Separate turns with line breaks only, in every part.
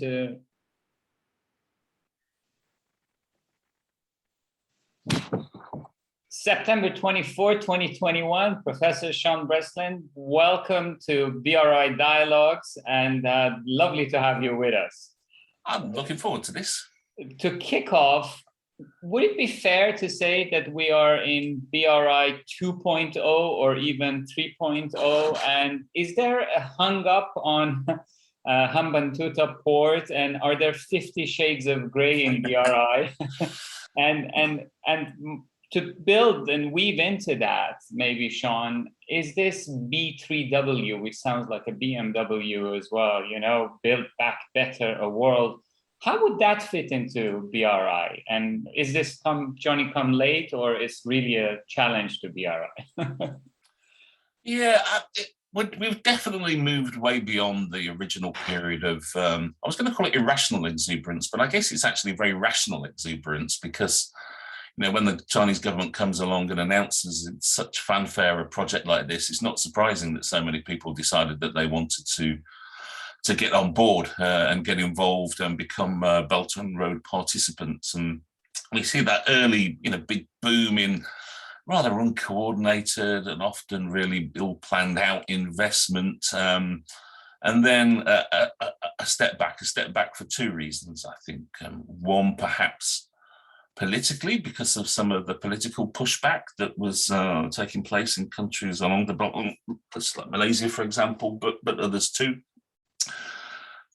to September 24, 2021. Professor Shaun Breslin, welcome to BRI Dialogues, and lovely to have you with us.
I'm looking forward to this.
To kick off, would it be fair to say that we are in BRI 2.0 or even 3.0? And is there a hung up on Hambantota port, and are there 50 shades of gray in BRI? and to build and weave into that, maybe, Shaun, is this B3W, which sounds like a BMW as well, you know, build back better a world? How would that fit into BRI? And is this Johnny come late, or is really a challenge to BRI?
Yeah, we've definitely moved way beyond the original period of, I was going to call it irrational exuberance, but I guess it's actually very rational exuberance, because, you know, when the Chinese government comes along and announces in such fanfare a project like this, it's not surprising that so many people decided that they wanted to get on board and get involved and become Belt and Road participants. And we see that early, you know, big boom in rather uncoordinated and often really ill-planned out investment. And then a step back for two reasons, I think. One, perhaps politically, because of some of the political pushback that was taking place in countries along the belt, like Malaysia, for example, but others too.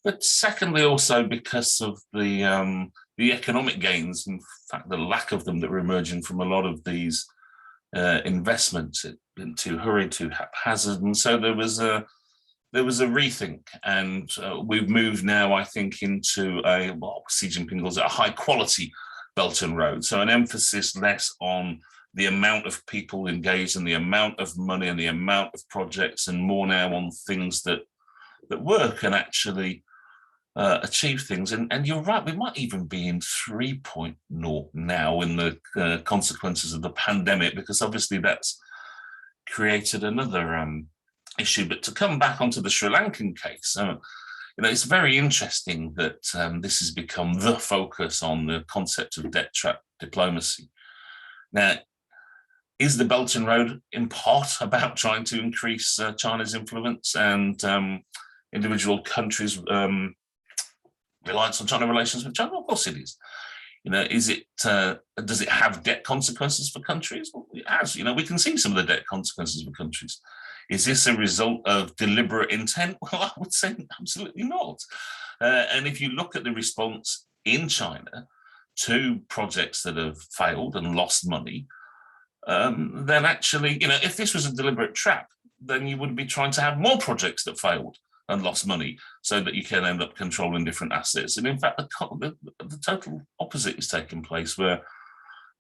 But secondly, also because of the economic gains, in fact, the lack of them that were emerging from a lot of these investments into hurry, too haphazard, and so there was a rethink, and we've moved now, I think, into Xi Jinping calls it a high quality Belt and Road. So an emphasis less on the amount of people engaged and the amount of money and the amount of projects, and more now on things that work and actually achieve things. And you're right, we might even be in 3.0 now in the consequences of the pandemic, because obviously that's created another issue. But to come back onto the Sri Lankan case, you know, it's very interesting that this has become the focus on the concept of debt trap diplomacy. Now, is the Belt and Road in part about trying to increase China's influence and individual countries' reliance on China relations with China? Of course it is. You know, is it? Does it have debt consequences for countries? Well, it has. You know, we can see some of the debt consequences for countries. Is this a result of deliberate intent? Well, I would say absolutely not. And if you look at the response in China to projects that have failed and lost money, then actually, you know, if this was a deliberate trap, then you would be trying to have more projects that failed and lost money so that you can end up controlling different assets. And in fact, the total opposite is taking place, where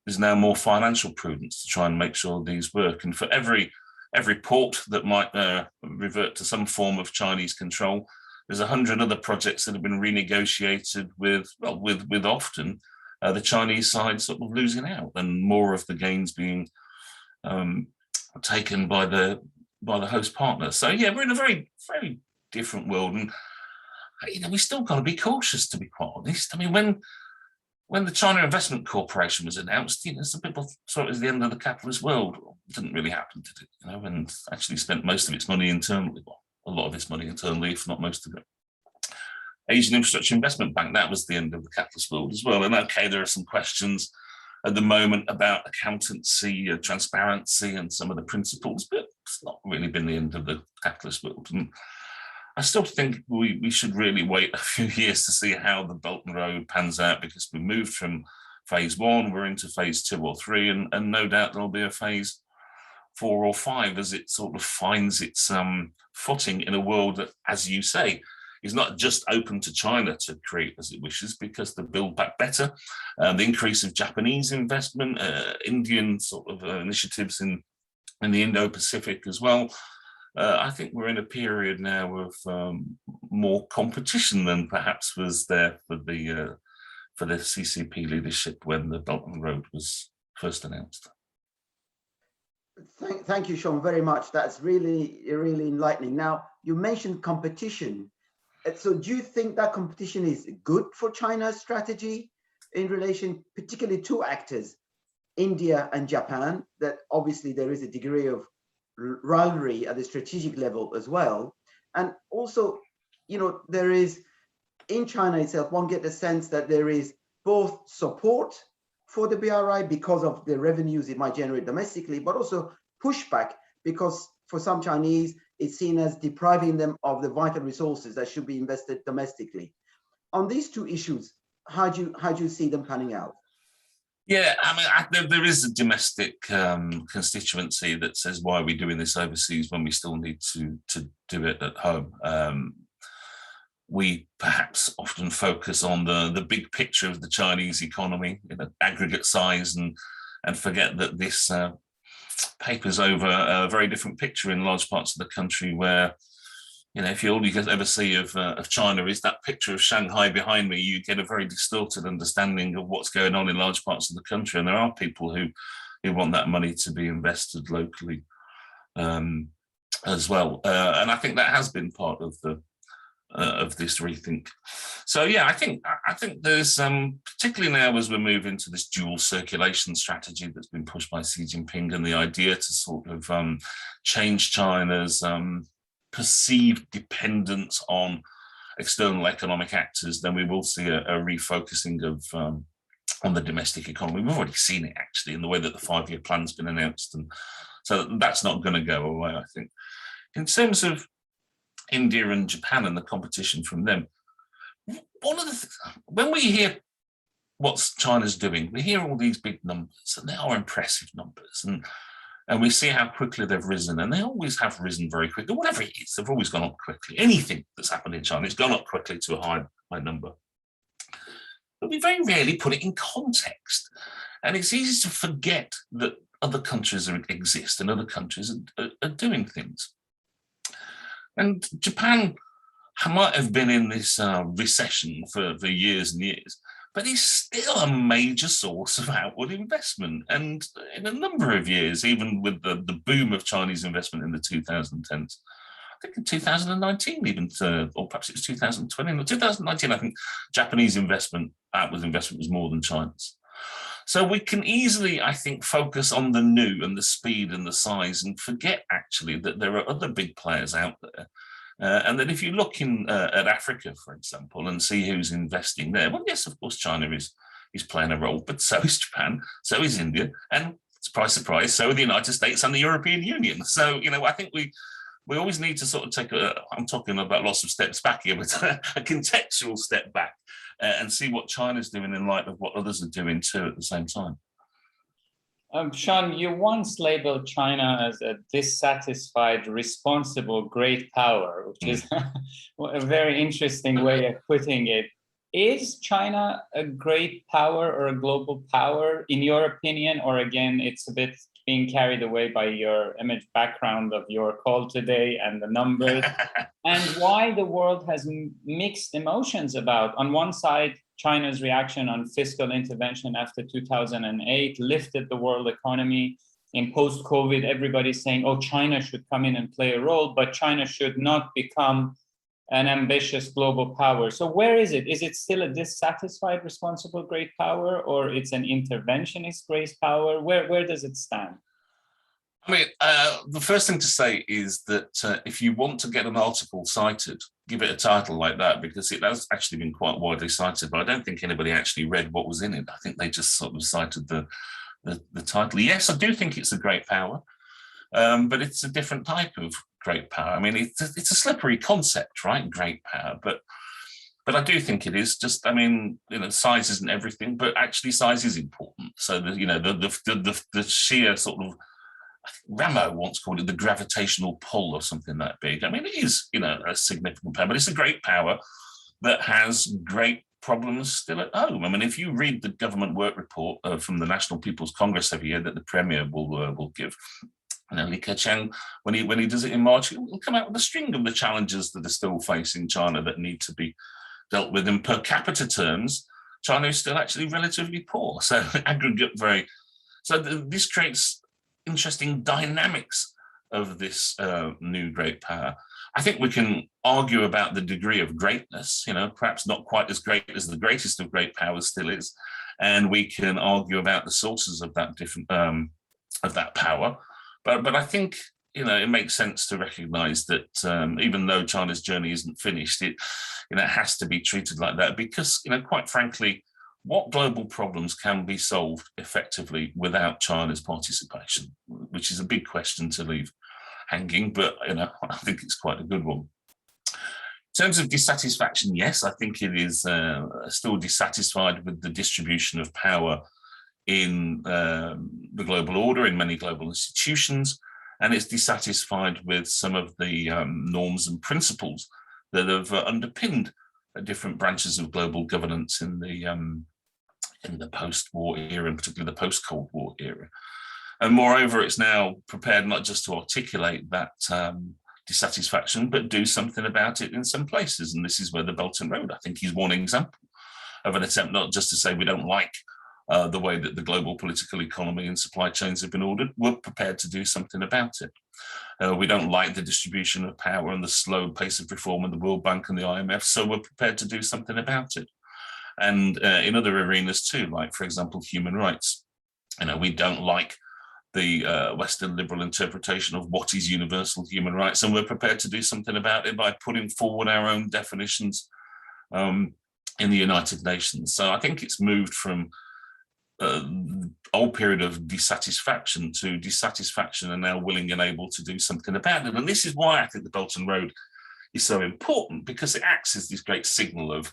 there's now more financial prudence to try and make sure these work. And for every port that might revert to some form of Chinese control, there's 100 other projects that have been renegotiated with often the Chinese side sort of losing out, and more of the gains being taken by the host partner. So yeah, we're in a very, very different world, and you know, we still got to be cautious, to be quite honest. I mean, when the China Investment Corporation was announced, you know, some people saw it as the end of the capitalist world. It didn't really happen, did it? You know, and actually spent most of its money internally, well, a lot of its money internally, if not most of it. Asian Infrastructure Investment Bank, that was the end of the capitalist world as well. And okay, there are some questions at the moment about accountancy, transparency, and some of the principles, but it's not really been the end of the capitalist world. And I still think we should really wait a few years to see how the Belt and Road pans out, because we moved from phase 1, we're into phase 2 or 3, and no doubt there'll be a phase 4 or 5 as it sort of finds its footing in a world that, as you say, is not just open to China to create as it wishes, because the Build Back Better, the increase of Japanese investment, Indian sort of initiatives in the Indo-Pacific as well. I think we're in a period now of more competition than perhaps was there for the CCP leadership when the Belt and Road was first announced.
Thank you, Shaun, very much. That's really, really enlightening. Now, you mentioned competition. So do you think that competition is good for China's strategy in relation, particularly two actors, India and Japan, that obviously there is a degree of rivalry at the strategic level as well? And also, you know, there is, in China itself, one get the sense that there is both support for the BRI because of the revenues it might generate domestically, but also pushback because for some Chinese, it's seen as depriving them of the vital resources that should be invested domestically. On these two issues, how do you see them panning out?
Yeah, I mean, there is a domestic constituency that says, why are we doing this overseas when we still need to do it at home? We perhaps often focus on the big picture of the Chinese economy, aggregate size, and forget that this papers over a very different picture in large parts of the country where, you know, if you all you ever see of China is that picture of Shanghai behind me, you get a very distorted understanding of what's going on in large parts of the country. And there are people who want that money to be invested locally as well. And I think that has been part of this rethink. So yeah, I think there's particularly now as we move into this dual circulation strategy that's been pushed by Xi Jinping, and the idea to sort of change China's perceived dependence on external economic actors, then we will see a refocusing of on the domestic economy. We've already seen it actually in the way that the 5-year plan's been announced, and so that's not going to go away, I think. In terms of India and Japan and the competition from them, one of the things, when we hear what China's doing, we hear all these big numbers, and they are impressive numbers, and we see how quickly they've risen, and they always have risen very quickly. Whatever it is, they've always gone up quickly. Anything that's happened in China, it's gone up quickly to a high number. But we very rarely put it in context, and it's easy to forget that other countries exist and other countries are doing things. And Japan might have been in this recession for years and years, but it's still a major source of outward investment. And in a number of years, even with the boom of Chinese investment in the 2010s, I think in 2019 even, or perhaps it was 2020, in 2019, I think Japanese outward investment was more than China's. So we can easily, I think, focus on the new and the speed and the size and forget actually that there are other big players out there. And then if you look at Africa, for example, and see who's investing there, well, yes, of course, China is playing a role, but so is Japan, so is India, and surprise, surprise, so are the United States and the European Union. So, you know, I think we always need to sort of take I'm talking about lots of steps back here, but a contextual step back and see what China's doing in light of what others are doing too at the same time.
Shaun, you once labeled China as a dissatisfied, responsible great power, which is a very interesting way of putting it. Is China a great power or a global power, in your opinion, or again, it's a bit being carried away by your image background of your call today and the numbers, and why the world has mixed emotions about, on one side, China's reaction on fiscal intervention after 2008 lifted the world economy. In post-COVID, everybody's saying, oh, China should come in and play a role, but China should not become an ambitious global power. So where is it? Is it still a dissatisfied, responsible great power, or it's an interventionist great power? Where does it stand?
I mean, the first thing to say is that if you want to get an article cited, give it a title like that, because it has actually been quite widely cited, but I don't think anybody actually read what was in it. I think they just sort of cited the title. Yes, I do think it's a great power, but it's a different type of great power. I mean, it's a slippery concept, right? Great power, but I do think it is. Just, I mean, you know, size isn't everything, but actually size is important. So the sheer sort of, Ramo once called it the gravitational pull or something that big. I mean, it is, you know, a significant power, but it's a great power that has great problems still at home. I mean, if you read the government work report from the National People's Congress every year that the Premier will give, you know, Li Keqiang, when he does it in March, he'll come out with a string of the challenges that are still facing China that need to be dealt with. In per capita terms, China is still actually relatively poor. So aggregate this creates interesting dynamics of this new great power. I think we can argue about the degree of greatness, perhaps not quite as great as the greatest of great powers still is. And we can argue about the sources of that of that power. But I think, it makes sense to recognize that even though China's journey isn't finished, it has to be treated like that because, quite frankly, what global problems can be solved effectively without China's participation, which is a big question to leave hanging, but I think it's quite a good one. In terms of dissatisfaction, yes, I think it is still dissatisfied with the distribution of power in the global order, in many global institutions, and it's dissatisfied with some of the norms and principles that have underpinned different branches of global governance in the post-war era, and particularly the post-Cold War era. And moreover, it's now prepared not just to articulate that dissatisfaction, but do something about it in some places. And this is where the Belt and Road, I think, is one example of an attempt not just to say we don't like the way that the global political economy and supply chains have been ordered. We're prepared to do something about it. We don't like the distribution of power and the slow pace of reform in the World Bank and the IMF, so we're prepared to do something about it. And in other arenas too, like, for example, human rights. We don't like the Western liberal interpretation of what is universal human rights, and we're prepared to do something about it by putting forward our own definitions in the United Nations. So I think it's moved from old period of dissatisfaction to dissatisfaction and now willing and able to do something about it. And this is why I think the Belt and Road is so important, because it acts as this great signal of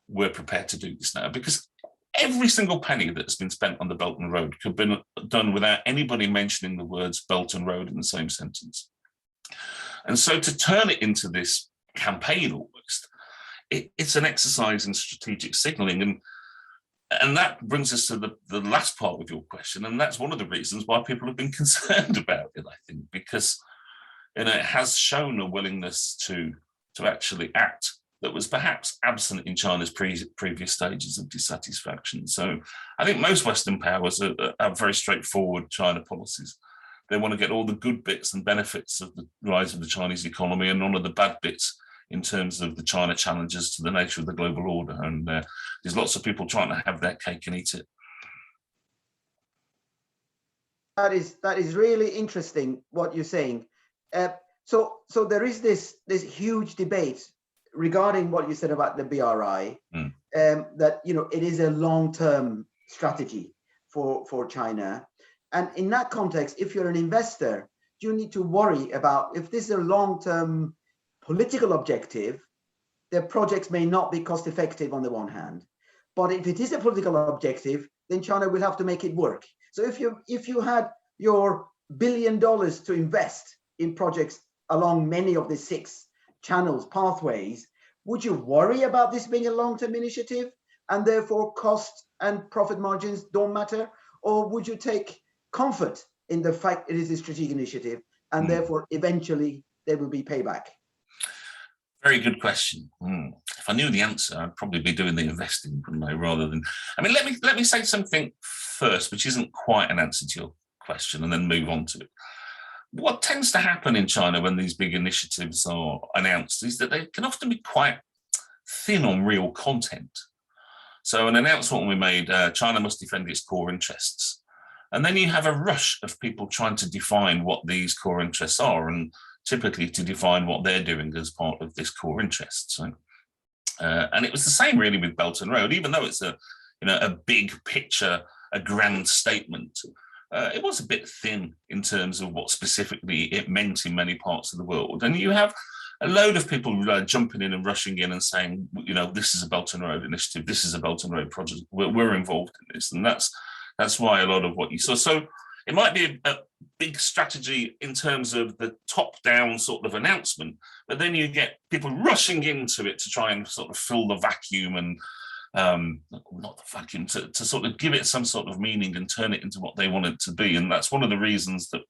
we're prepared to do this now, because every single penny that's been spent on the Belt and Road could have been done without anybody mentioning the words Belt and Road in the same sentence. And so to turn it into this campaign almost, it's an exercise in strategic signaling. And that brings us to the last part of your question. And that's one of the reasons why people have been concerned about it, I think, because it has shown a willingness to actually act that was perhaps absent in China's previous stages of dissatisfaction. So I think most Western powers have very straightforward China policies. They want to get all the good bits and benefits of the rise of the Chinese economy and none of the bad bits in terms of the China challenges to the nature of the global order. And there's lots of people trying to have their cake and eat it.
That is really interesting what you're saying. So there is this huge debate regarding what you said about the BRI, that it is a long-term strategy for China. And in that context, if you're an investor, you need to worry about if this is a long-term political objective, their projects may not be cost effective on the one hand. But if it is a political objective, then China will have to make it work. So if you had your $1 billion to invest in projects along many of the 6 channels, pathways, would you worry about this being a long-term initiative and therefore cost and profit margins don't matter? Or would you take comfort in the fact it is a strategic initiative and therefore eventually there will be payback?
Very good question. If I knew the answer, I'd probably be doing the investing, wouldn't I? Rather than, let me say something first, which isn't quite an answer to your question, and then move on to it. What tends to happen in China when these big initiatives are announced is that they can often be quite thin on real content. So an announcement we made, China must defend its core interests. And then you have a rush of people trying to define what these core interests are, and typically to define what they're doing as part of this core interest. So, and it was the same really with Belt and Road, even though it's a big picture, a grand statement. It was a bit thin in terms of what specifically it meant in many parts of the world. And you have a load of people jumping in and rushing in and saying, this is a Belt and Road initiative, this is a Belt and Road project, we're involved in this. And that's why a lot of what you saw. So it might be a big strategy in terms of the top-down sort of announcement, but then you get people rushing into it to try and sort of fill the vacuum and not the vacuum, to sort of give it some sort of meaning and turn it into what they want it to be. And that's one of the reasons that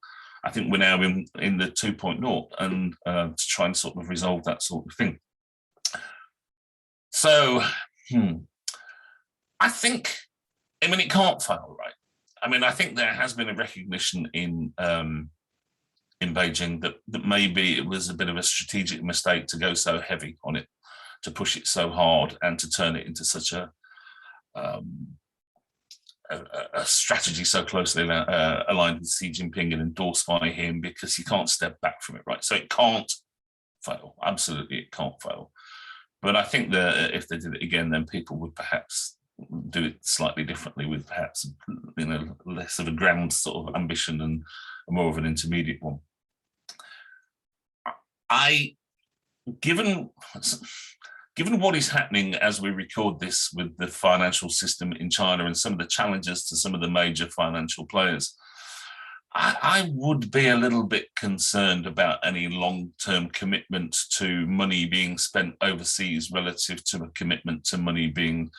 I think we're now in the 2.0 and to try and sort of resolve that sort of thing. So I think, it can't fail, right? I think there has been a recognition in in Beijing that maybe it was a bit of a strategic mistake to go so heavy on it, to push it so hard, and to turn it into such a strategy so closely aligned with Xi Jinping and endorsed by him, because you can't step back from it, right? So it can't fail. Absolutely, it can't fail. But I think that if they did it again, then people would perhaps do it slightly differently, with perhaps less of a grand sort of ambition and more of an intermediate one. Given what is happening as we record this with the financial system in China and some of the challenges to some of the major financial players, I would be a little bit concerned about any long-term commitment to money being spent overseas relative to a commitment to money being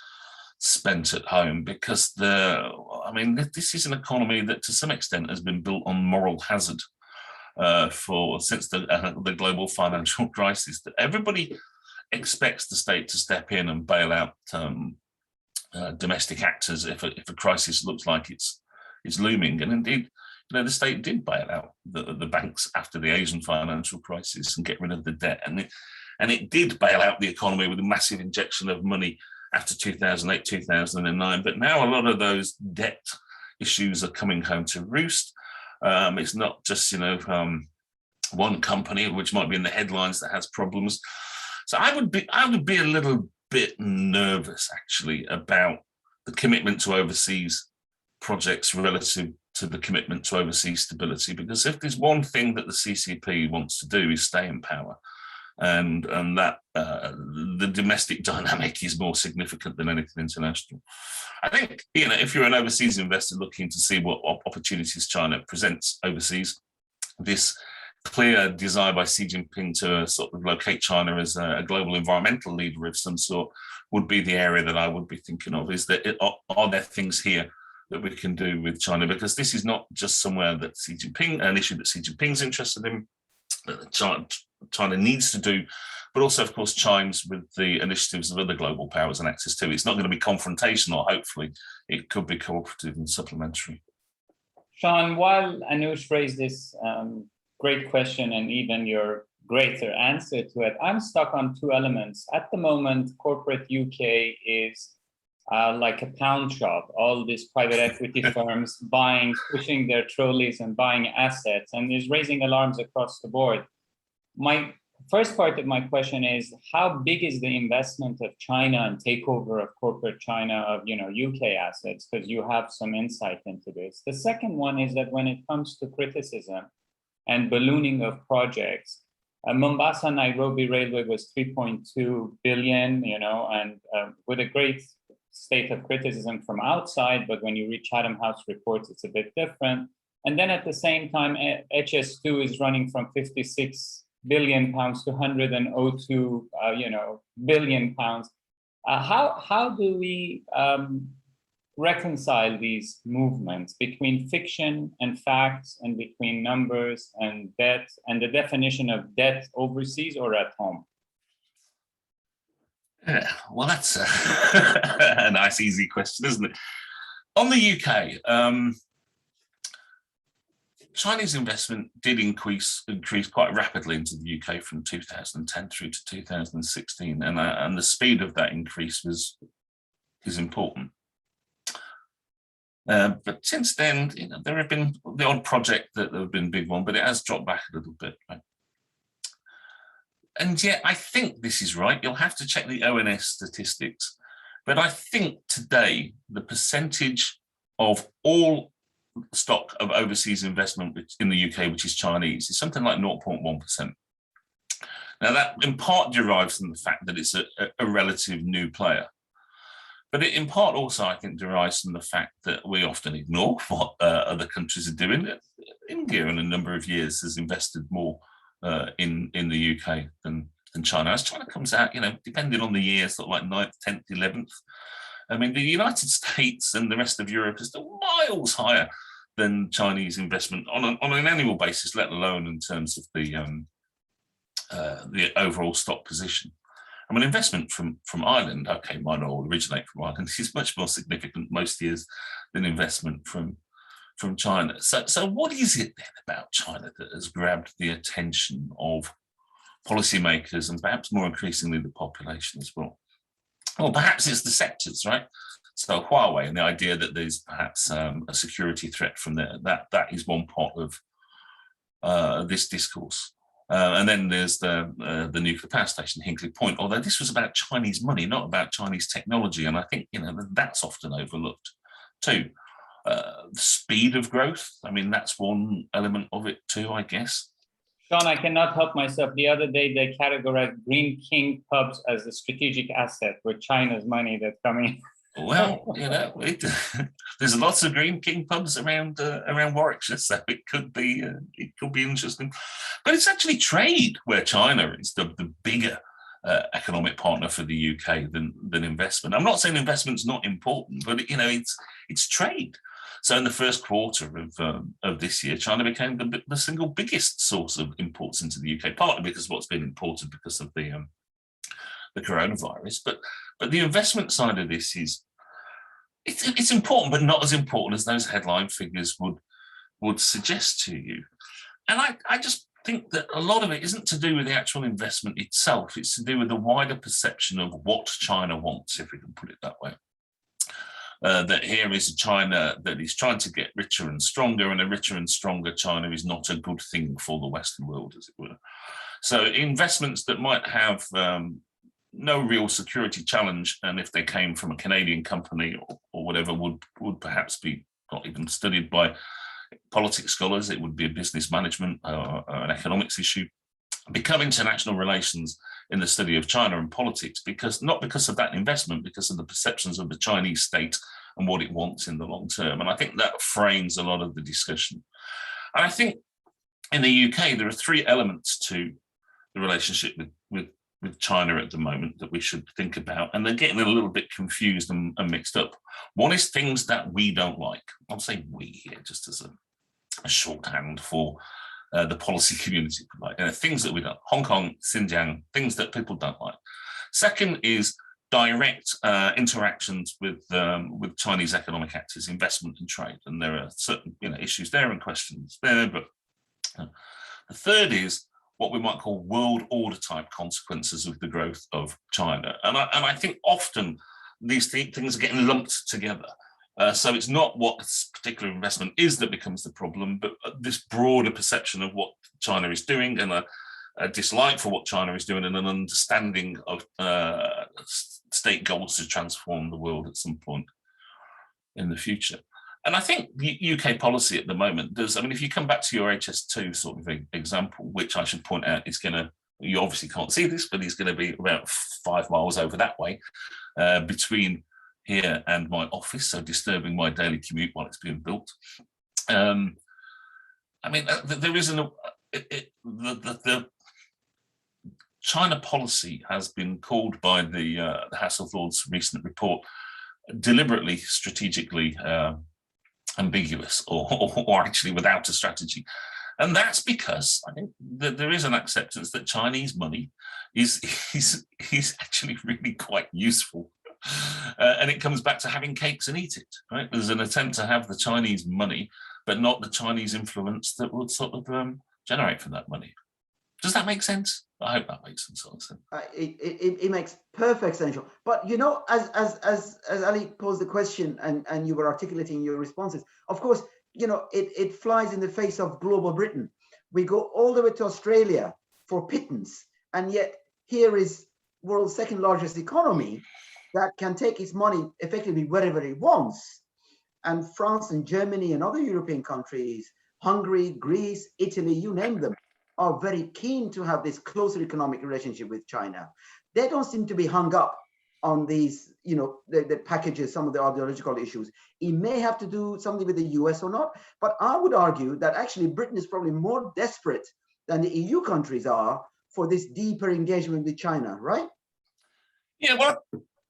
spent at home, because this is an economy that to some extent has been built on moral hazard since the global financial crisis. That everybody expects the state to step in and bail out domestic actors if a crisis looks like it's looming. And indeed, the state did bail out the banks after the Asian financial crisis and get rid of the debt. And it did bail out the economy with a massive injection of money after 2008, 2009. But now a lot of those debt issues are coming home to roost. It's not just, one company which might be in the headlines that has problems. So I would be a little bit nervous, actually, about the commitment to overseas projects relative to the commitment to overseas stability, because if there's one thing that the CCP wants to do is stay in power, and that the domestic dynamic is more significant than anything international. I think, if you're an overseas investor looking to see what opportunities China presents overseas, this clear desire by Xi Jinping to sort of locate China as a global environmental leader of some sort would be the area that I would be thinking of. Is that are there things here that we can do with China? Because this is not just somewhere that an issue that Xi Jinping's interested in, that China needs to do, but also, of course, chimes with the initiatives of other global powers and access to. It's not going to be confrontational, hopefully. It could be cooperative and supplementary.
Shaun, while Anush raised this great question and even your greater answer to it, I'm stuck on two elements. At the moment, corporate UK is like a pound shop, all these private equity firms pushing their trolleys and buying assets, and is raising alarms across the board. My first part of my question is, how big is the investment of China and takeover of corporate China of UK assets? Because you have some insight into this. The second one is that when it comes to criticism and ballooning of projects, Mombasa-Nairobi Railway was 3.2 billion, and with a great state of criticism from outside, but when you read Chatham House reports, it's a bit different. And then at the same time, HS2 is running from 56 billion pounds to 102 billion pounds. How do we reconcile these movements between fiction and facts, and between numbers and debt, and the definition of debt overseas or at home?
Yeah, well, that's a nice, easy question, isn't it? On the UK, Chinese investment did increase quite rapidly into the UK from 2010 through to 2016, and the speed of that increase is important. But since then, there have been the odd project that have been big one, but it has dropped back a little bit. Right? And yet, I think this is right. You'll have to check the ONS statistics, but I think today the percentage of all stock of overseas investment in the UK, which is Chinese, is something like 0.1%. Now, that in part derives from the fact that it's a relative new player. But it in part also, I think, derives from the fact that we often ignore what other countries are doing. India, in a number of years, has invested more in the UK than China. As China comes out, depending on the year, sort of like 9th, 10th, 11th. I mean, the United States and the rest of Europe is still miles higher than Chinese investment on an annual basis, let alone in terms of the overall stock position. I mean, investment from Ireland, okay, might not all originate from Ireland, is much more significant most years than investment from from China. So what is it then about China that has grabbed the attention of policymakers and perhaps more increasingly the population as well? Well, perhaps it's the sectors, right? So Huawei and the idea that there's perhaps a security threat from there, that is one part of this discourse. And then there's the nuclear power station, Hinkley Point, although this was about Chinese money, not about Chinese technology. And I think, that's often overlooked too. The speed of growth, I mean, that's one element of it too, I guess.
Shaun, I cannot help myself. The other day, they categorized Green King pubs as a strategic asset with China's money that's coming.
Well, there's lots of Green King pubs around Warwickshire, so it could be interesting. But it's actually trade where China is the bigger economic partner for the UK than investment. I'm not saying investment's not important, but it's trade. So in the first quarter of this year, China became the single biggest source of imports into the UK, partly because of what's been imported because of the coronavirus. But the investment side of this it's important, but not as important as those headline figures would suggest to you. And I just think that a lot of it isn't to do with the actual investment itself. It's to do with the wider perception of what China wants, if we can put it that way. That here is a China that is trying to get richer and stronger, and a richer and stronger China is not a good thing for the Western world, as it were. So investments that might have no real security challenge, and if they came from a Canadian company or whatever, would perhaps be not even studied by politics scholars. It would be a business management or an economics issue. Become international relations in the study of China and politics, not because of that investment, because of the perceptions of the Chinese state and what it wants in the long term. And I think that frames a lot of the discussion. And I think in the UK, there are three elements to the relationship with China at the moment that we should think about, and they're getting a little bit confused and mixed up. One is things that we don't like. I'll say we here just as a shorthand for the policy community, like things that we don't. Hong Kong, Xinjiang, things that people don't like. Second is direct interactions with Chinese economic actors, investment and trade, and there are certain issues there and questions there. But the third is what we might call world order type consequences of the growth of China. And I think often these things are getting lumped together. So it's not what this particular investment is that becomes the problem, but this broader perception of what China is doing, and a dislike for what China is doing, and an understanding of state goals to transform the world at some point in the future. And I think the UK policy at the moment does, if you come back to your HS2 sort of example, which I should point out is you obviously can't see this, but it's going to be about 5 miles over that way between here and my office, so disturbing my daily commute while it's being built. There is the China policy has been called by the House of Lords' recent report deliberately, strategically ambiguous, or actually without a strategy. And that's because I think that there is an acceptance that Chinese money is actually really quite useful. And it comes back to having cakes and eat it, right? There's an attempt to have the Chinese money, but not the Chinese influence that would sort of generate from that money. Does that make sense? I hope that makes some sort of sense.
It makes perfect sense. But as Ali posed the question and you were articulating your responses, of course, it flies in the face of global Britain. We go all the way to Australia for pittance, and yet here is world's second largest economy that can take its money effectively wherever it wants. And France and Germany and other European countries, Hungary, Greece, Italy, you name them, are very keen to have this closer economic relationship with China. They don't seem to be hung up on these, the packages, some of the ideological issues. It may have to do something with the US or not, but I would argue that actually Britain is probably more desperate than the EU countries are for this deeper engagement with China, right?
Yeah, well,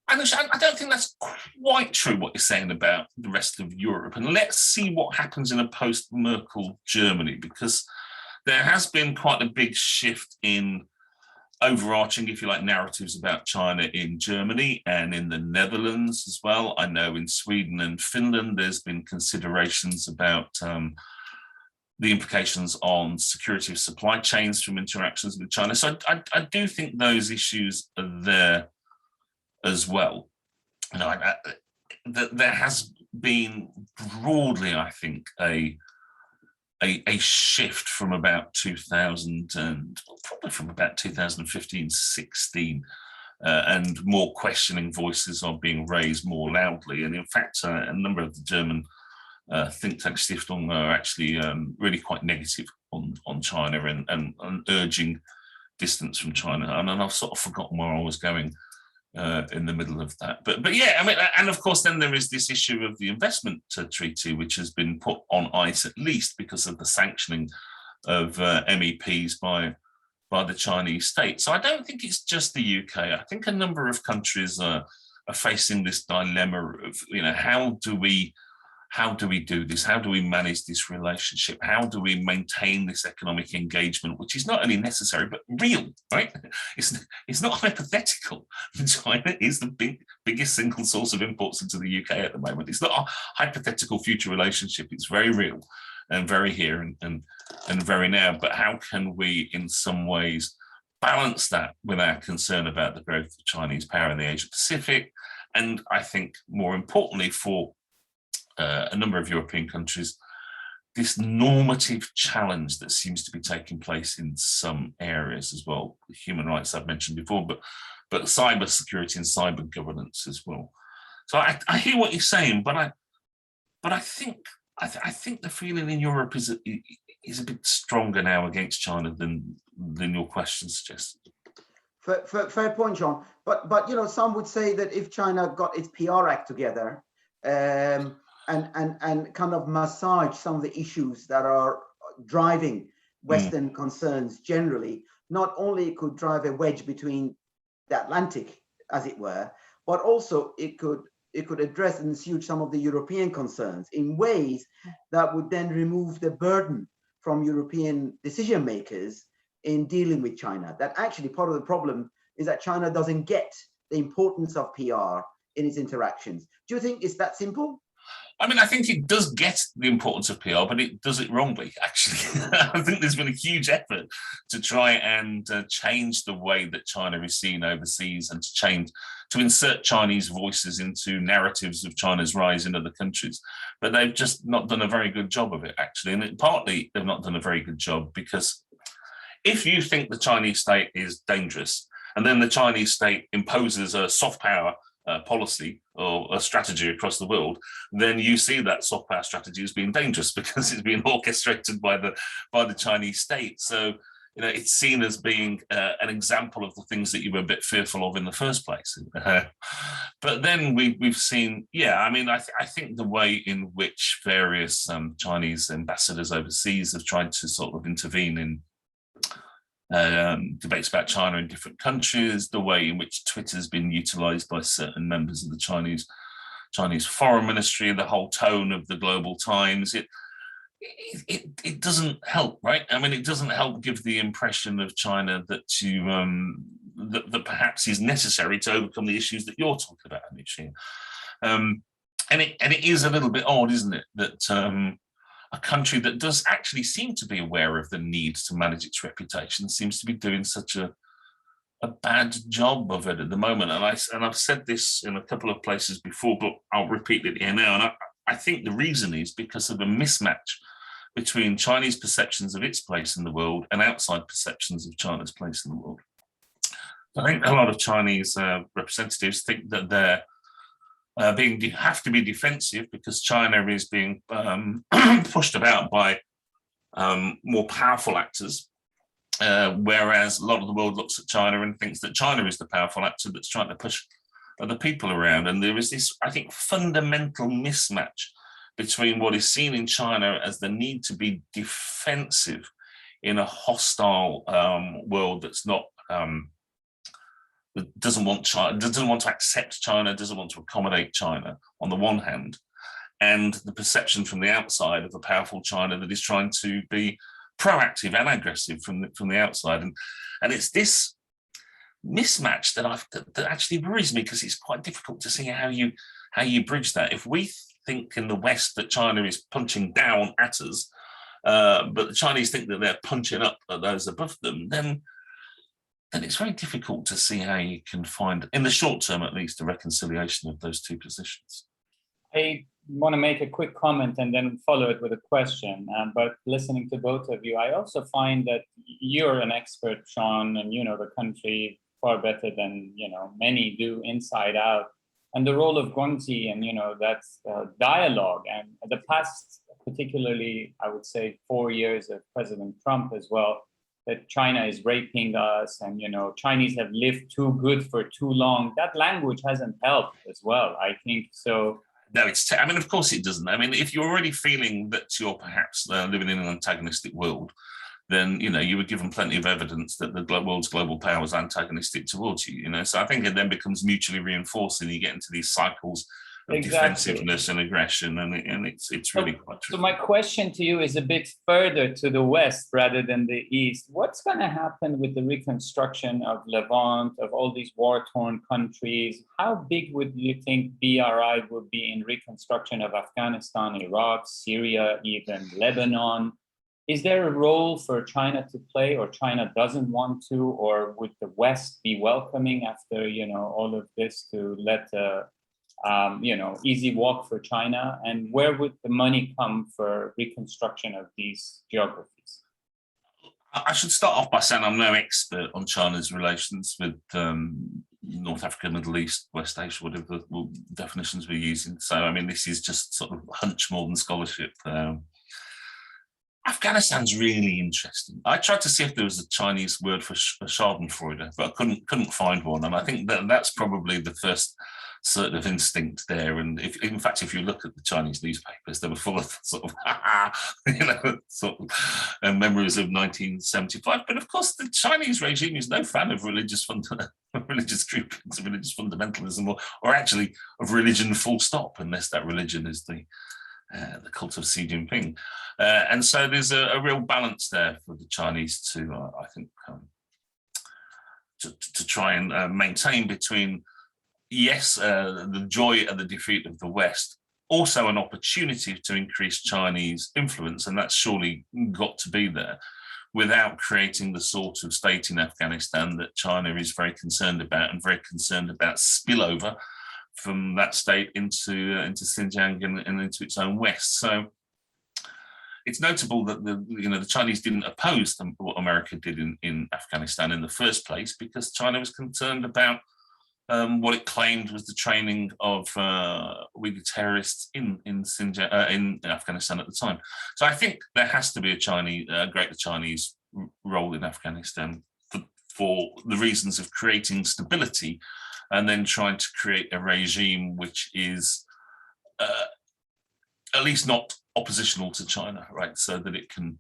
I don't think that's quite true what you're saying about the rest of Europe. And let's see what happens in a post-Merkel Germany, because there has been quite a big shift in overarching, if you like, narratives about China in Germany and in the Netherlands as well. I know in Sweden and Finland, there's been considerations about the implications on security of supply chains from interactions with China. So I do think those issues are there as well. You know, there has been broadly, I think, a shift from about 2000 and probably from about 2015, 16, and more questioning voices are being raised more loudly. And in fact, a number of the German think tank Stiftung are actually really quite negative on China and urging distance from China. And I've sort of forgotten where I was going in the middle of that. But yeah, I mean, and of course, then there is this issue of the investment treaty, which has been put on ice, at least because of the sanctioning of MEPs by the Chinese state. So I don't think it's just the UK. I think a number of countries are facing this dilemma of, you know, how do we do this? How do we manage this relationship? How do we maintain this economic engagement, which is not only necessary, but real, right? It's not hypothetical. China is the biggest single source of imports into the UK at the moment. It's not a hypothetical future relationship. It's very real and very here and very now. But how can we, in some ways, balance that with our concern about the growth of Chinese power in the Asia Pacific? And I think more importantly for a number of European countries, this normative challenge that seems to be taking place in some areas as well. Human rights I've mentioned before, but cyber security and cyber governance as well. So I hear what you're saying, but I think the feeling in Europe is a bit stronger now against China than your question suggests.
Fair point, Shaun. But you know, some would say that if China got its PR act together, and kind of massage some of the issues that are driving Western concerns generally, not only it could drive a wedge between the Atlantic, as it were, but also it could address and soothe some of the European concerns in ways that would then remove the burden from European decision makers in dealing with China. That actually part of the problem is that China doesn't get the importance of PR in its interactions. Do you think it's that simple?
I mean, I think it does get the importance of PR, but it does it wrongly, actually. I think there's been a huge effort to try and change the way that China is seen overseas and to insert Chinese voices into narratives of China's rise in other countries. But they've just not done a very good job of it, actually. And partly they've not done a very good job because if you think the Chinese state is dangerous and then the Chinese state imposes a soft power policy or a strategy across the world, then you see that soft power strategy as being dangerous because it's being orchestrated by the Chinese state. So, you know, it's seen as being an example of the things that you were a bit fearful of in the first place. But then we've seen, yeah, I mean, I think the way in which various Chinese ambassadors overseas have tried to sort of intervene in debates about China in different countries, the way in which Twitter has been utilized by certain members of the Chinese foreign ministry, the whole tone of the Global Times, it doesn't help, right? I mean, it doesn't help give the impression of China that that perhaps is necessary to overcome the issues that you're talking about, Anish. And it is a little bit odd, isn't it, that a country that does actually seem to be aware of the need to manage its reputation seems to be doing such a bad job of it at the moment. And I've said this in a couple of places before, but I'll repeat it here now. And I think the reason is because of a mismatch between Chinese perceptions of its place in the world and outside perceptions of China's place in the world. I think a lot of Chinese representatives think that they're have to be defensive because China is being pushed about by more powerful actors, whereas a lot of the world looks at China and thinks that China is the powerful actor that's trying to push other people around. And there is this, I think, fundamental mismatch between what is seen in China as the need to be defensive in a hostile world that's not that doesn't want China, doesn't want to accept China, doesn't want to accommodate China on the one hand, and the perception from the outside of a powerful China that is trying to be proactive and aggressive from the outside. And it's this mismatch that actually worries me, because it's quite difficult to see how you bridge that. If we think in the West that China is punching down at us, but the Chinese think that they're punching up at those above them, then it's very difficult to see how you can find, in the short term at least, a reconciliation of those two positions.
I want to make a quick comment and then follow it with a question. But listening to both of you, I also find that you're an expert, Shaun, and you know the country far better than many do inside out. And the role of Guangxi and that's dialogue. And the past, particularly, I would say 4 years of President Trump as well, that China is raping us and Chinese have lived too good for too long. That language hasn't helped as well, I think. So
no, I mean, of course it doesn't. I mean, if you're already feeling that you're perhaps living in an antagonistic world, then you were given plenty of evidence that the world's global power is antagonistic towards you. So I think it then becomes mutually reinforcing. You get into these cycles of defensiveness and aggression, and it's really quite tricky.
So my question to you is a bit further to the West rather than the East. What's going to happen with the reconstruction of Levant, of all these war-torn countries? How big would you think BRI would be in reconstruction of Afghanistan, Iraq, Syria, even Lebanon? Is there a role for China to play, or China doesn't want to, or would the West be welcoming after all of this to let easy walk for China? And where would the money come for reconstruction of these geographies?
I should start off by saying I'm no expert on China's relations with North Africa, Middle East, West Asia, whatever the definitions we're using. So, I mean, this is just sort of hunch more than scholarship. Afghanistan's really interesting. I tried to see if there was a Chinese word for Schadenfreude, but I couldn't find one. And I think that's probably the first sort of instinct there. And in fact, if you look at the Chinese newspapers, they were full of sort of, memories of 1975. But of course, the Chinese regime is no fan of religious groupings, religious fundamentalism, or actually of religion full stop, unless that religion is the cult of Xi Jinping. And so there's a real balance there for the Chinese to, I think, to try and maintain between, yes, the joy at the defeat of the West, also an opportunity to increase Chinese influence, and that's surely got to be there, without creating the sort of state in Afghanistan that China is very concerned about, and very concerned about spillover from that state into Xinjiang and into its own West. So it's notable that the Chinese didn't oppose what America did in Afghanistan in the first place, because China was concerned about what it claimed was the training of Uyghur terrorists in Xinjiang, in Afghanistan at the time. So I think there has to be a greater Chinese role in Afghanistan for the reasons of creating stability, and then trying to create a regime which is at least not oppositional to China, right? So that it can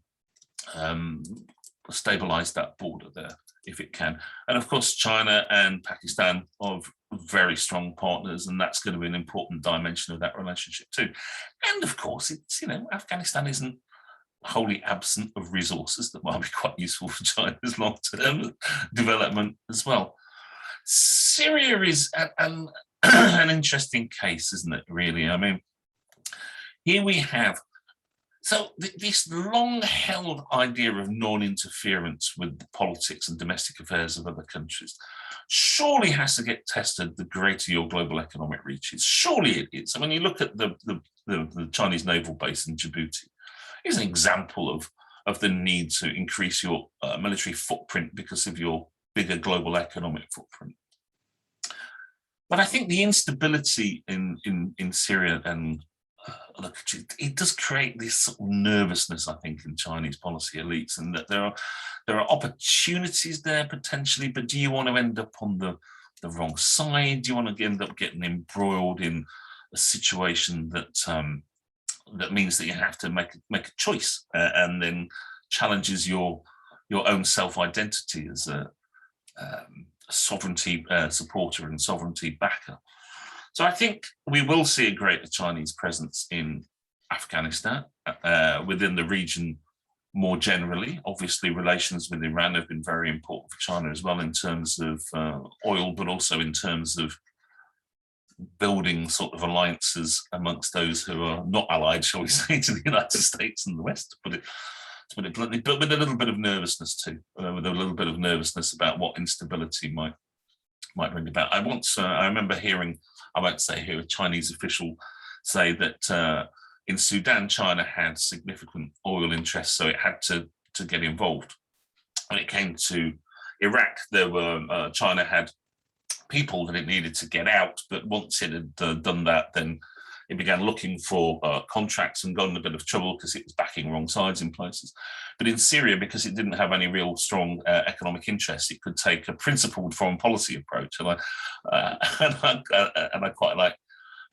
stabilize that border there if it can. And of course, China and Pakistan are very strong partners, and that's going to be an important dimension of that relationship too. And of course, it's, Afghanistan isn't wholly absent of resources that might be quite useful for China's long-term development as well. Syria is an interesting case, isn't it, really? I mean, here we have, this long-held idea of non-interference with the politics and domestic affairs of other countries surely has to get tested the greater your global economic reach is. Surely it is. I mean, you look at the Chinese naval base in Djibouti, it's an example of the need to increase your military footprint because of your bigger global economic footprint. But I think the instability in Syria and it does create this sort of nervousness, I think, in Chinese policy elites, and that there are opportunities there potentially, but do you want to end up on the wrong side? Do you want to end up getting embroiled in a situation that means that you have to make a choice and then challenges your own self-identity as a sovereignty supporter and sovereignty backer? So I think we will see a greater Chinese presence in Afghanistan, within the region more generally. Obviously, relations with Iran have been very important for China as well in terms of oil, but also in terms of building sort of alliances amongst those who are not allied, shall we say, to the United States and the West, to put it bluntly, but with a little bit of nervousness too, with a little bit of nervousness about what instability might bring about. I remember hearing, I won't say here, a Chinese official say that in Sudan, China had significant oil interests, so it had to get involved. When it came to Iraq, China had people that it needed to get out, but once it had done that, then it began looking for contracts and got in a bit of trouble because it was backing wrong sides in places. But in Syria, because it didn't have any real strong economic interests, it could take a principled foreign policy approach. And I quite like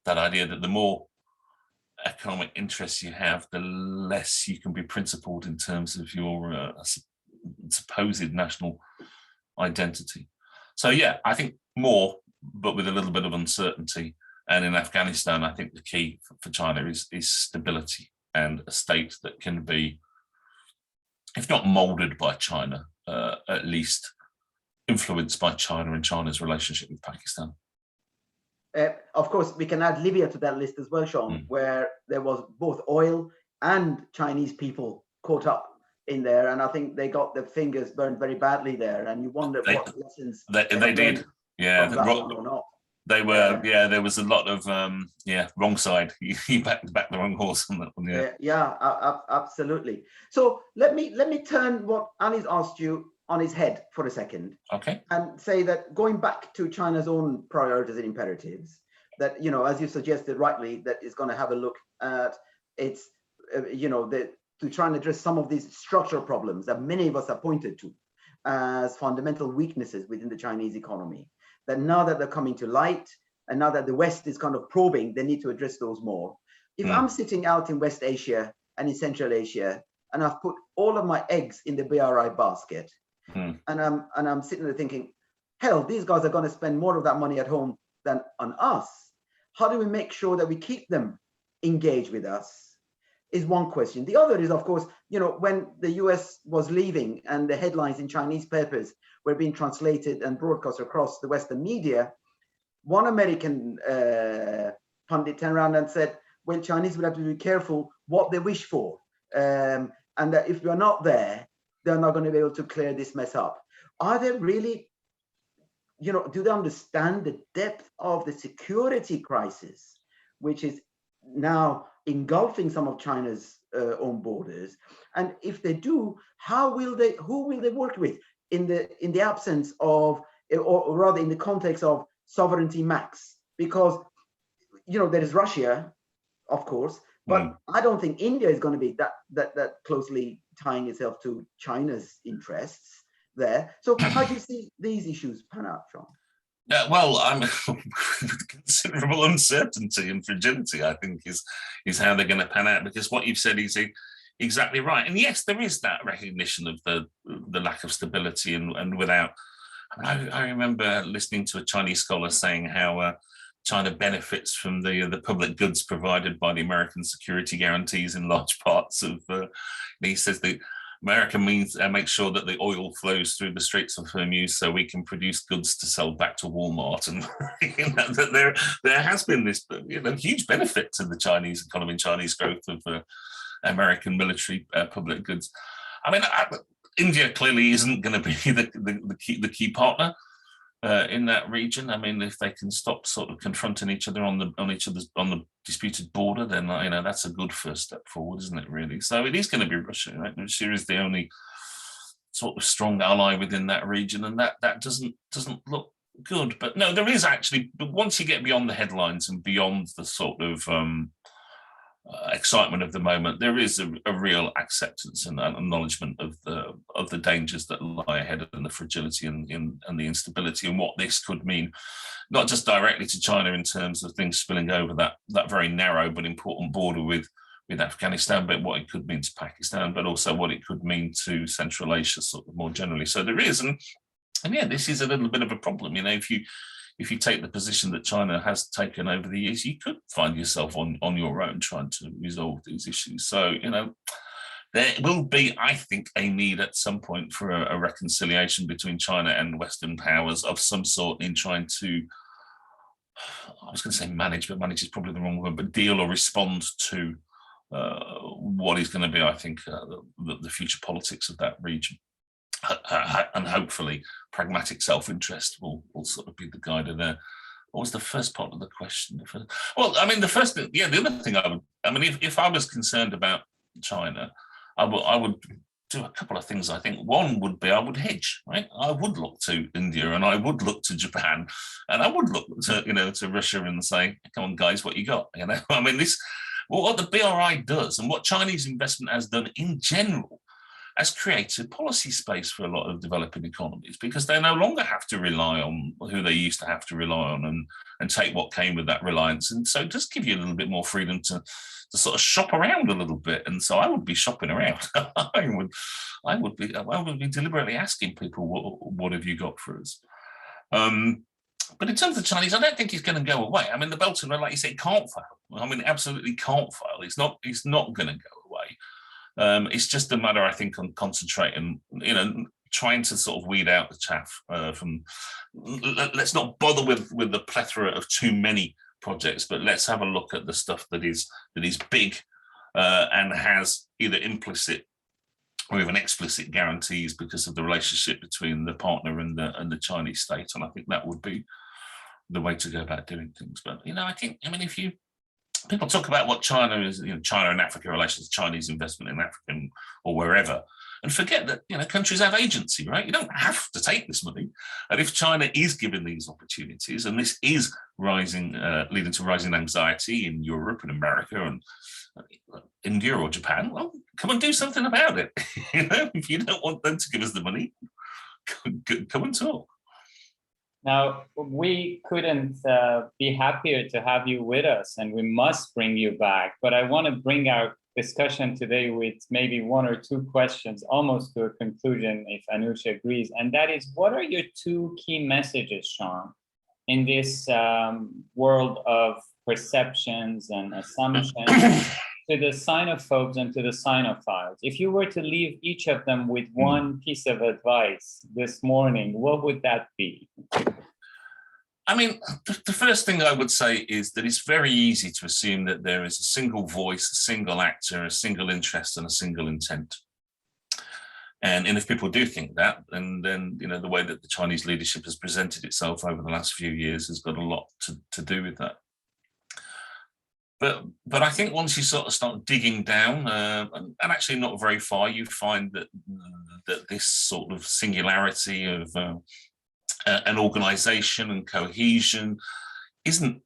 that idea that the more economic interests you have, the less you can be principled in terms of your supposed national identity. So yeah, I think more, but with a little bit of uncertainty. And in Afghanistan, I think the key for China is stability and a state that can be, if not molded by China, at least influenced by China and China's relationship with Pakistan.
Of course, we can add Libya to that list as well, Shaun, where there was both oil and Chinese people caught up in there, and I think they got their fingers burned very badly there. And you wonder what lessons
they did. Yeah,
or not.
They were. Yeah, there was a lot of wrong side. You backed the wrong horse on that one.
Yeah, absolutely. So let me turn what Ali's asked you on his head for a second.
Okay.
And say that going back to China's own priorities and imperatives, that, as you suggested rightly, that is going to have a look at its, to try and address some of these structural problems that many of us have pointed to as fundamental weaknesses within the Chinese economy. That now that they're coming to light, and now that the West is kind of probing, they need to address those more. If I'm sitting out in West Asia and in Central Asia, and I've put all of my eggs in the BRI basket, and I'm sitting there thinking, hell, these guys are going to spend more of that money at home than on us. How do we make sure that we keep them engaged with us? Is one question. The other is, of course, when the US was leaving and the headlines in Chinese papers were being translated and broadcast across the Western media, one American pundit turned around and said, well, Chinese will have to be careful what they wish for. And that if we're not there, they're not going to be able to clear this mess up. Are they really, do they understand the depth of the security crisis, which is now engulfing some of China's own borders? And if they do, who will they work with in the absence of, or rather in the context of sovereignty max? Because, there is Russia, of course, but I don't think India is going to be that closely tying itself to China's interests there. So how do you see these issues pan out, Shaun?
Well, I'm considerable uncertainty and fragility, I think, is how they're going to pan out, because what you've said is exactly right. And yes, there is that recognition of the lack of stability and without. I remember listening to a Chinese scholar saying how China benefits from the public goods provided by the American security guarantees in large parts of. He says that America makes sure that the oil flows through the Straits of Hormuz so we can produce goods to sell back to Walmart, and that there has been this huge benefit to the Chinese economy and Chinese growth of American military public goods. I mean, India clearly isn't going to be the key partner in that region. I mean, if they can stop sort of confronting each other on the disputed border, then that's a good first step forward, isn't it? Really. So it is going to be Russia, right? Russia is the only sort of strong ally within that region, and that doesn't look good. But no, there is actually. But once you get beyond the headlines and beyond the sort of excitement of the moment, there is a real acceptance and an acknowledgement of the dangers that lie ahead and the fragility and the instability, and what this could mean, not just directly to China in terms of things spilling over that very narrow but important border with Afghanistan, but what it could mean to Pakistan, but also what it could mean to Central Asia sort of more generally. So there is, and yeah, this is a little bit of a problem. If you take the position that China has taken over the years, you could find yourself on your own trying to resolve these issues. So, there will be, I think, a need at some point for a reconciliation between China and Western powers of some sort in trying to, I was going to say manage, but manage is probably the wrong word, but deal or respond to what is going to be, I think, the future politics of that region. And hopefully pragmatic self-interest will sort of be the guide there. What was the first part of the question? Well, I mean, the first thing, the other thing if I was concerned about China, I would do a couple of things. I think one would be I would hedge, right? I would look to India and I would look to Japan and I would look to, to Russia and say, come on, guys, what you got? I mean, what the BRI does and what Chinese investment has done in general has created policy space for a lot of developing economies because they no longer have to rely on who they used to have to rely on and take what came with that reliance. And so it does give you a little bit more freedom to sort of shop around a little bit. And so I would be shopping around. I would be deliberately asking people, what have you got for us? But in terms of Chinese, I don't think it's going to go away. I mean, the Belt and Road, like you say, can't fail. I mean, it absolutely can't fail. It's not going to go away. It's just a matter, I think, on concentrating, trying to sort of weed out the chaff from. Let's not bother with the plethora of too many projects, but let's have a look at the stuff that is big and has either implicit or even explicit guarantees because of the relationship between the partner and the Chinese state. And I think that would be the way to go about doing things. But if people talk about what China is, China and Africa relations, Chinese investment in Africa or wherever, and forget that, countries have agency, right? You don't have to take this money. And if China is given these opportunities, and this is leading to rising anxiety in Europe and America and India or Japan, well, come and do something about it. If you don't want them to give us the money, come and talk.
Now, we couldn't be happier to have you with us, and we must bring you back. But I want to bring our discussion today with maybe one or two questions, almost to a conclusion, if Anusha agrees. And that is, what are your two key messages, Shaun, in this world of perceptions and assumptions to the Sinophobes and to the Sinophiles? If you were to leave each of them with one piece of advice this morning, what would that be?
I mean, the first thing I would say is that it's very easy to assume that there is a single voice, a single actor, a single interest, and a single intent. And if people do think that, then the way that the Chinese leadership has presented itself over the last few years has got a lot to do with that. But I think once you sort of start digging down, and actually not very far, you find that this sort of singularity of an organisation and cohesion isn't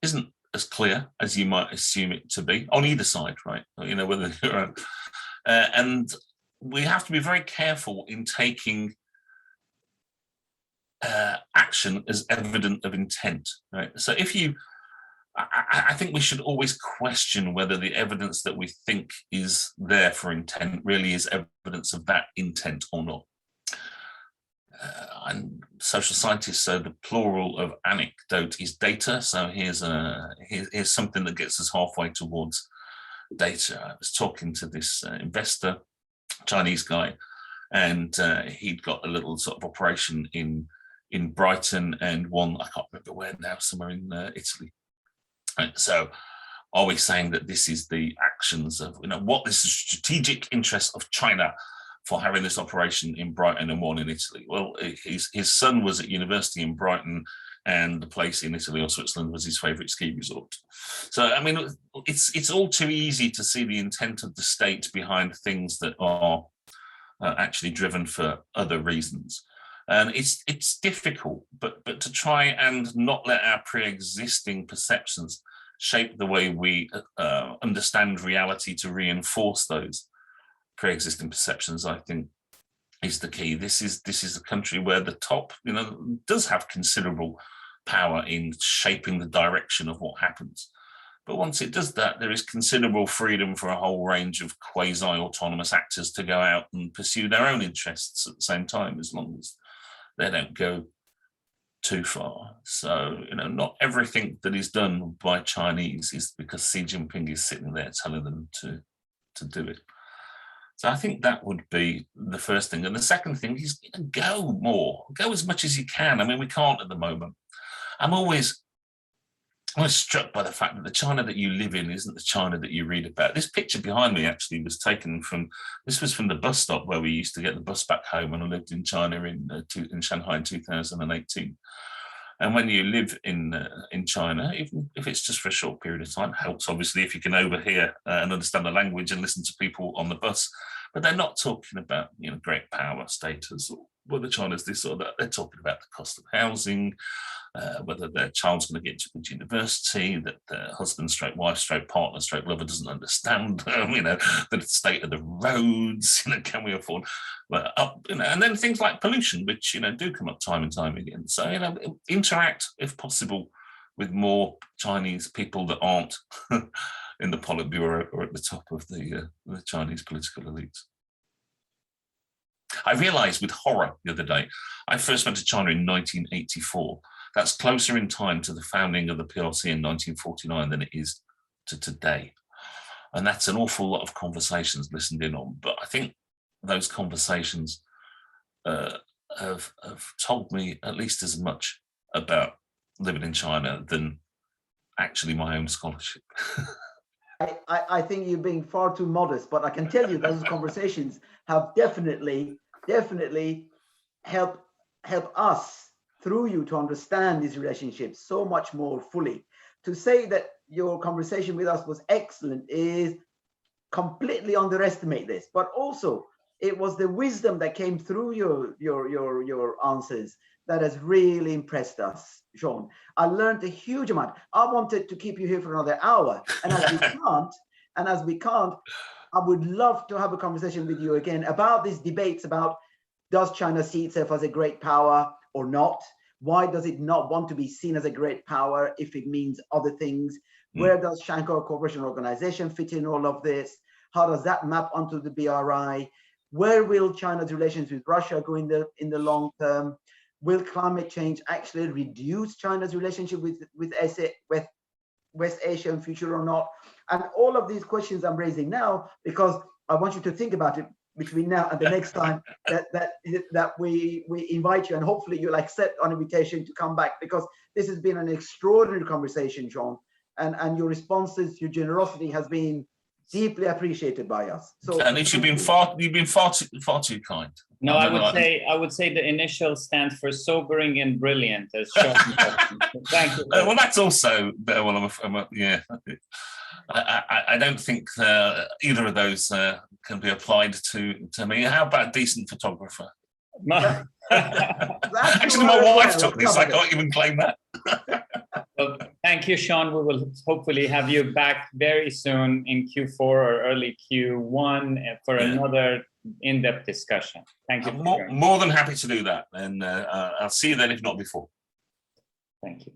as clear as you might assume it to be on either side, right? Whether you're and we have to be very careful in taking action as evident of intent, right? So I think we should always question whether the evidence that we think is there for intent really is evidence of that intent or not. I'm social scientist, so the plural of anecdote is data. So here's something that gets us halfway towards data. I was talking to this investor, Chinese guy, and he'd got a little sort of operation in Brighton and one, I can't remember where now, somewhere in Italy. And so are we saying that this is the actions of, what is the strategic interest of China for having this operation in Brighton and one in Italy? Well, his son was at university in Brighton, and the place in Italy or Switzerland was his favorite ski resort. So, I mean, it's all too easy to see the intent of the state behind things that are actually driven for other reasons. And it's difficult, but to try and not let our pre-existing perceptions shape the way we understand reality to reinforce those pre-existing perceptions, I think, is the key. This is a country where the top, does have considerable power in shaping the direction of what happens. But once it does that, there is considerable freedom for a whole range of quasi-autonomous actors to go out and pursue their own interests at the same time, as long as they don't go too far. So, not everything that is done by Chinese is because Xi Jinping is sitting there telling them to do it. So I think that would be the first thing. And the second thing is go more, go as much as you can. I mean, we can't at the moment. I'm always struck by the fact that the China that you live in isn't the China that you read about. This picture behind me actually was taken from, this was from the bus stop where we used to get the bus back home when I lived in China in Shanghai in 2018. And when you live in China, even if it's just for a short period of time, helps obviously if you can overhear and understand the language and listen to people on the bus. But they're not talking about, you know, great power status or whether China's this or that. They're talking about the cost of housing, whether their child's going to get to a good university, that their husband, stroke wife, stroke partner, stroke lover doesn't understand, you know, the state of the roads, you know, can we afford, you know, and then things like pollution, which, you know, do come up time and time again. So, you know, interact, if possible, with more Chinese people that aren't in the Politburo or at the top of the Chinese political elites. I realized with horror the other day, I first went to China in 1984. That's closer in time to the founding of the PRC in 1949 than it is to today. And that's an awful lot of conversations listened in on. But I think those conversations have told me at least as much about living in China than actually my own scholarship.
I think you're being far too modest, but I can tell you those conversations have definitely help us through you to understand these relationships so much more fully. To say that your conversation with us was excellent is completely underestimate this, but also it was the wisdom that came through your answers that has really impressed us, Shaun. I learned a huge amount. I wanted to keep you here for another hour, and as we can't, I would love to have a conversation with you again about these debates about, does China see itself as a great power or not? Why does it not want to be seen as a great power if it means other things? Where does Shanghai Cooperation Organization fit in all of this? How does that map onto the BRI? Where will China's relations with Russia go in the long term? Will climate change actually reduce China's relationship with West Asia in future or not? And all of these questions I'm raising now because I want you to think about it between now and the next time that we invite you, and hopefully you'll accept our invitation to come back, because this has been an extraordinary conversation, Shaun, and your responses, your generosity has been deeply appreciated by us. So,
and you've been far too kind.
No, I would say the initial stands for sobering and brilliant, as Shaun. Thank you.
Well, that's also yeah. I don't think either of those can be applied to me. How about decent photographer? Actually, my wife took this. I can't even claim that.
Well, thank you, Shaun. We will hopefully have you back very soon in Q4 or early Q1 for another in-depth discussion. Thank you.
I'm more than happy to do that. And I'll see you then, if not before.
Thank you.